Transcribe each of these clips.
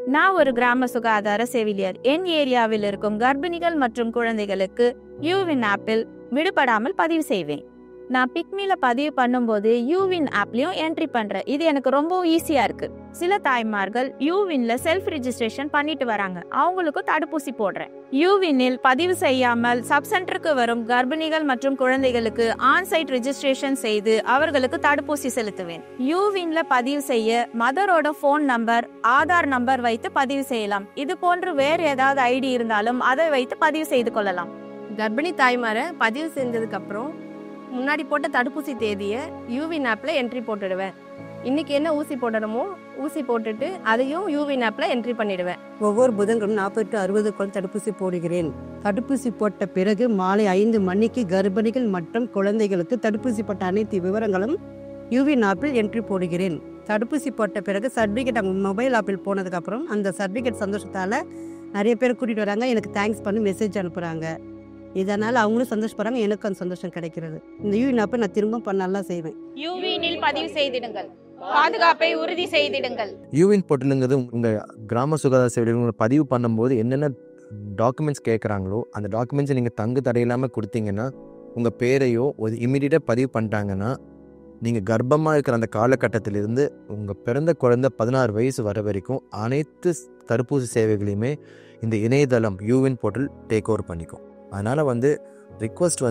நான் ஒரு கிராம சுகாதார செவிலியர். என் ஏரியாவில் இருக்கும் கர்ப்பிணிகள் மற்றும் குழந்தைகளுக்கு யூவின் ஆப்பில் விடுபடாமல் பதிவு செய்வேன். நான் பிக்மில பதிவு பண்ணும்போது யூவின் ஆப்லயும் என்ட்ரி பண்றேன். இது எனக்கு ரொம்ப ஈஸியா இருக்கு. சில தாய்மார்கள் யூவின்ல செல்ஃப் ரிஜிஸ்ட்ரேஷன் பண்ணிட்டு வராங்க. அவங்களுக்கும் தடுப்பூசி போடுறேன். யூவினில் பதிவு செய்யாமல் சப் சென்டருக்கு வரும் கர்ப்பிணிகள் மற்றும் குழந்தைகளுக்கு ஆன்சைட் ரிஜிஸ்ட்ரேஷன் செய்து அவர்களுக்கு தடுப்பூசி செலுத்துவேன். யூவின்ல பதிவு செய்ய மதரோட போன் நம்பர், ஆதார் நம்பர் வைத்து பதிவு செய்யலாம். இது போன்று வேறு ஏதாவது ஐடி இருந்தாலும் அதை வைத்து பதிவு செய்து கொள்ளலாம். கர்ப்பிணி தாய்மாரை பதிவு செஞ்சதுக்கு அப்புறம் முன்னாடி போட்ட தடுப்பூசி தேதியை யூவின் ஆப்ல என்ட்ரி போட்டுடுவேன். இன்னைக்கு என்ன ஊசி போடணுமோ ஊசி போட்டுட்டு அதையும் யூவின் ஆப்ல என்ட்ரி பண்ணிடுவேன். ஒவ்வொரு புதன்களும் 40-60 குழந்தை தடுப்பூசி போடுகிறேன். தடுப்பூசி போட்ட பிறகு மாலை 5 மணிக்கு கர்ப்பிணிகள் மற்றும் குழந்தைகளுக்கு தடுப்பூசி போட்ட அனைத்து விவரங்களும் யூவின் ஆப்பில் என்ட்ரி போடுகிறேன். தடுப்பூசி போட்ட பிறகு சர்டிஃபிகேட் அவங்க மொபைல் ஆப்பில் போனதுக்கப்புறம் அந்த சர்டிஃபிகேட் சந்தோஷத்தால் நிறைய பேர் கூட்டிகிட்டு வராங்க. எனக்கு தேங்க்ஸ் பண்ணி மெசேஜ் அனுப்புகிறாங்க. இதனால் அவங்களும் சந்தோஷப்படுறாங்க, எனக்கு அந்த சந்தோஷம் கிடைக்கிறது. இந்த யூவின் ஆப்பை நான் திரும்ப நல்லா செய்வேன். யூவினில் பதிவு செய்திடுங்கள், பாதுகாப்பை உறுதி செய்திடுங்கள். யூவின் போர்ட்டலுங்கிறது உங்கள் கிராம சுகாதார சேவைகளை பதிவு பண்ணும்போது என்னென்ன டாக்குமெண்ட்ஸ் கேட்குறாங்களோ அந்த டாக்குமெண்ட்ஸை நீங்கள் தங்கு தடையில்லாமல் கொடுத்தீங்கன்னா உங்கள் பேரையோ ஒரு இமீடியட்டாக பதிவு பண்ணிட்டாங்கன்னா நீங்கள் கர்ப்பமாக இருக்கிற அந்த காலகட்டத்திலிருந்து உங்கள் பிறந்த குழந்தை 16 வயசு வர வரைக்கும் அனைத்து தடுப்பூசி சேவைகளையுமே இந்த இணையதளம் யூவின் போர்ட்டல் டேக் ஓவர் பண்ணிக்கும். அதனால் ரிக்வஸ்ட்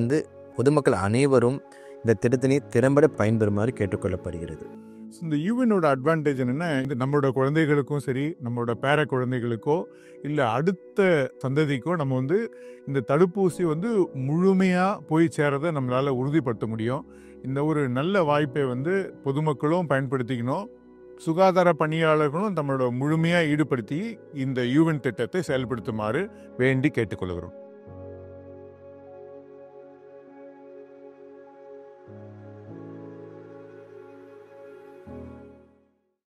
பொதுமக்கள் அனைவரும் இந்த திட்டத்தினை திறம்பட பயன்பெறுமாறு கேட்டுக்கொள்ளப்படுகிறது. இந்த யூவினோட அட்வான்டேஜ் என்னென்னா, நம்மளோட குழந்தைகளுக்கும் சரி, நம்மளோட பேர குழந்தைகளுக்கோ இல்லை அடுத்த சந்ததிக்கோ நம்ம இந்த தடுப்பூசி முழுமையாக போய் சேரதை நம்மளால் உறுதிப்படுத்த முடியும். இந்த ஒரு நல்ல வாய்ப்பை பொதுமக்களும் பயன்படுத்திக்கணும். சுகாதார பணியாளர்களும் நம்மளோட முழுமையாக ஈடுபடுத்தி இந்த யூவின் திட்டத்தை செயல்படுத்துமாறு வேண்டி கேட்டுக்கொள்கிறோம்.